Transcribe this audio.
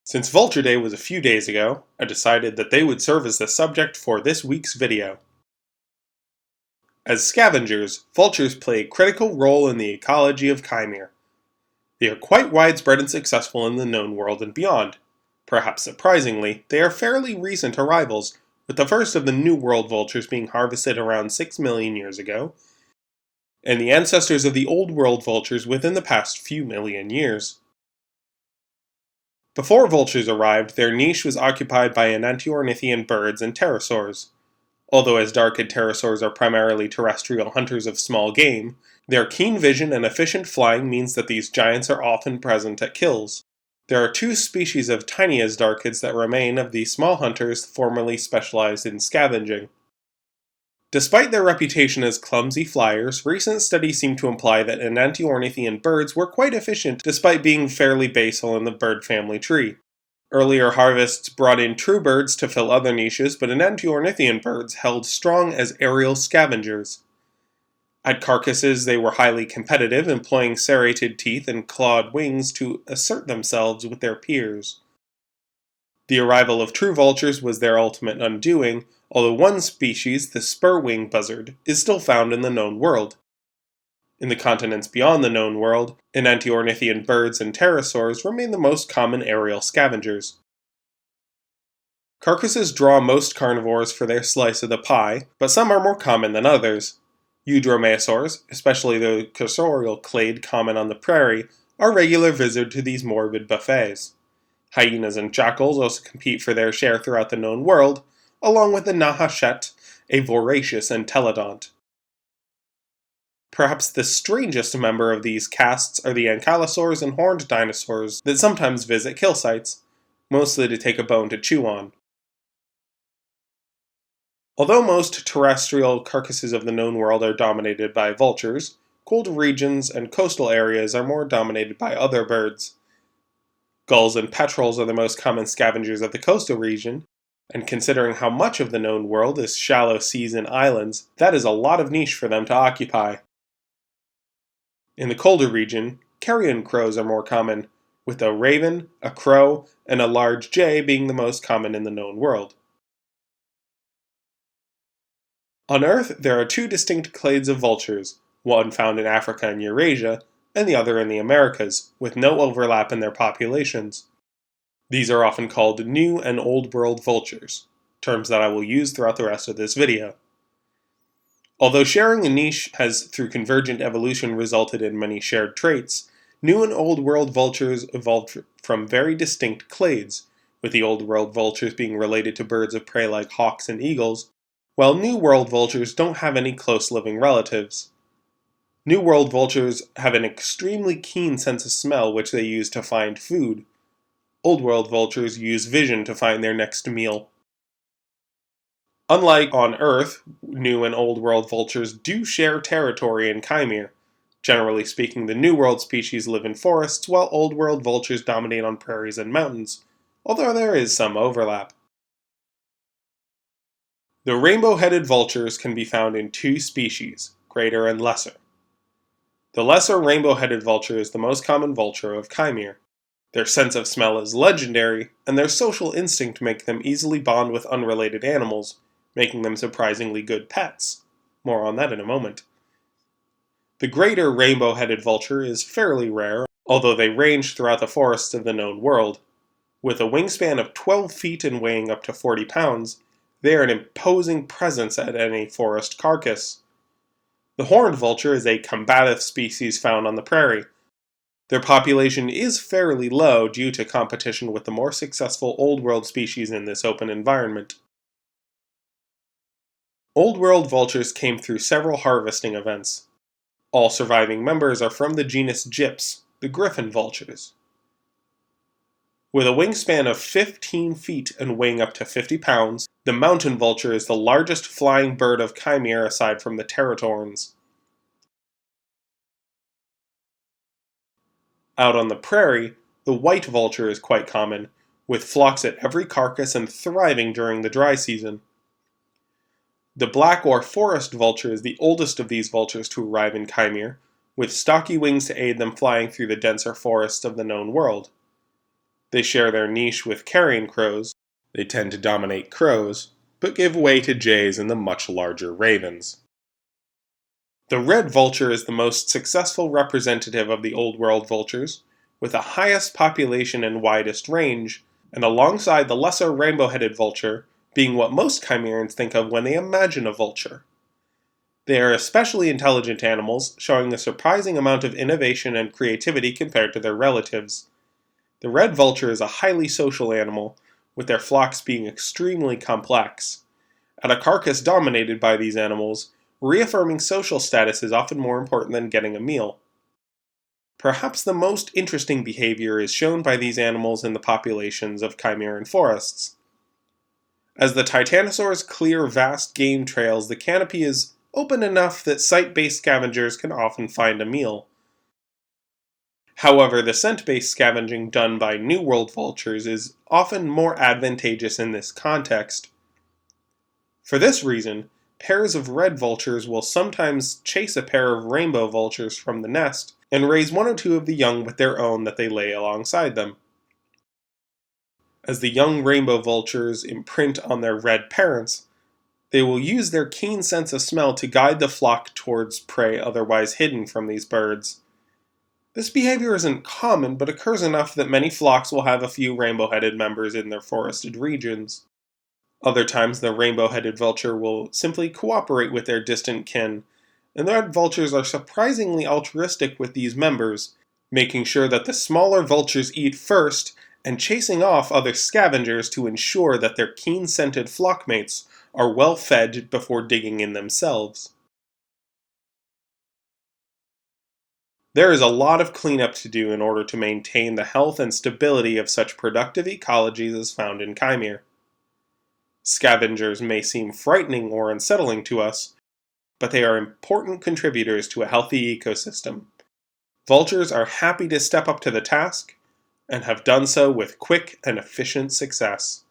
Since Vulture Day was a few days ago, I decided that they would serve as the subject for this week's video. As scavengers, vultures play a critical role in the ecology of Kaimere. They are quite widespread and successful in the known world and beyond. Perhaps surprisingly, they are fairly recent arrivals, with the first of the New World vultures being harvested around 6 million years ago, and the ancestors of the Old World vultures within the past few million years. Before vultures arrived, their niche was occupied by Enantiornithean birds and pterosaurs. Although as darkid pterosaurs are primarily terrestrial hunters of small game, their keen vision and efficient flying means that these giants are often present at kills. There are two species of tiny as darkids that remain of the small hunters formerly specialized in scavenging. Despite their reputation as clumsy flyers, recent studies seem to imply that Enantiornithean birds were quite efficient despite being fairly basal in the bird family tree. Earlier harvests brought in true birds to fill other niches, but Enantiornithean birds held strong as aerial scavengers. At carcasses, they were highly competitive, employing serrated teeth and clawed wings to assert themselves with their peers. The arrival of true vultures was their ultimate undoing, although one species, the Spur-Winged Buzzard, is still found in the known world. In the continents beyond the known world, Enantiornithean birds and pterosaurs remain the most common aerial scavengers. Carcasses draw most carnivores for their slice of the pie, but some are more common than others. Eudromaeosaurs, especially the cursorial clade common on the prairie, are regular visitors to these morbid buffets. Hyenas and jackals also compete for their share throughout the known world, along with the Nahashet, a voracious entelodont. Perhaps the strangest member of these castes are the ankylosaurs and horned dinosaurs that sometimes visit kill sites, mostly to take a bone to chew on. Although most terrestrial carcasses of the known world are dominated by vultures, cold regions and coastal areas are more dominated by other birds. Gulls and petrels are the most common scavengers of the coastal region, and considering how much of the known world is shallow seas and islands, that is a lot of niche for them to occupy. In the colder region, carrion crows are more common, with a raven, a crow, and a large jay being the most common in the known world. On Earth, there are two distinct clades of vultures, one found in Africa and Eurasia, and the other in the Americas, with no overlap in their populations. These are often called New and Old World vultures, terms that I will use throughout the rest of this video. Although sharing a niche has through convergent evolution resulted in many shared traits, New and Old World vultures evolved from very distinct clades, with the Old World vultures being related to birds of prey like hawks and eagles, while New World vultures don't have any close living relatives. New World vultures have an extremely keen sense of smell which they use to find food. Old World vultures use vision to find their next meal. Unlike on Earth, New and Old World vultures do share territory in Kaimere. Generally speaking, the New World species live in forests, while Old World vultures dominate on prairies and mountains, although there is some overlap. The rainbow-headed vultures can be found in two species, greater and lesser. The lesser rainbow-headed vulture is the most common vulture of Kaimere. Their sense of smell is legendary, and their social instinct make them easily bond with unrelated animals, making them surprisingly good pets. More on that in a moment. The greater rainbow-headed vulture is fairly rare, although they range throughout the forests of the known world. With a wingspan of 12 feet and weighing up to 40 pounds, they are an imposing presence at any forest carcass. The horned vulture is a combative species found on the prairie. Their population is fairly low due to competition with the more successful Old World species in this open environment. Old World vultures came through several harvesting events. All surviving members are from the genus Gyps, the Griffon Vultures. With a wingspan of 15 feet and weighing up to 50 pounds, the mountain vulture is the largest flying bird of Kaimere aside from the teratorns. Out on the prairie, the white vulture is quite common, with flocks at every carcass and thriving during the dry season. The black or forest vulture is the oldest of these vultures to arrive in Kaimere, with stocky wings to aid them flying through the denser forests of the known world. They share their niche with carrion crows. They tend to dominate crows, but give way to jays and the much larger ravens. The red vulture is the most successful representative of the Old World vultures, with the highest population and widest range, and alongside the lesser rainbow-headed vulture, being what most Chimerans think of when they imagine a vulture. They are especially intelligent animals, showing a surprising amount of innovation and creativity compared to their relatives. The red vulture is a highly social animal, with their flocks being extremely complex. At a carcass dominated by these animals, reaffirming social status is often more important than getting a meal. Perhaps the most interesting behavior is shown by these animals in the populations of Chimeran forests. As the titanosaurs clear vast game trails, the canopy is open enough that site-based scavengers can often find a meal. However, the scent-based scavenging done by New World vultures is often more advantageous in this context. For this reason, pairs of red vultures will sometimes chase a pair of rainbow vultures from the nest and raise one or two of the young with their own that they lay alongside them. As the young rainbow vultures imprint on their red parents, they will use their keen sense of smell to guide the flock towards prey otherwise hidden from these birds. This behavior isn't common, but occurs enough that many flocks will have a few rainbow-headed members in their forested regions. Other times the rainbow-headed vulture will simply cooperate with their distant kin, and the red vultures are surprisingly altruistic with these members, making sure that the smaller vultures eat first and chasing off other scavengers to ensure that their keen-scented flockmates are well fed before digging in themselves. There is a lot of cleanup to do in order to maintain the health and stability of such productive ecologies as found in Kaimere. Scavengers may seem frightening or unsettling to us, but they are important contributors to a healthy ecosystem. Vultures are happy to step up to the task, and have done so with quick and efficient success.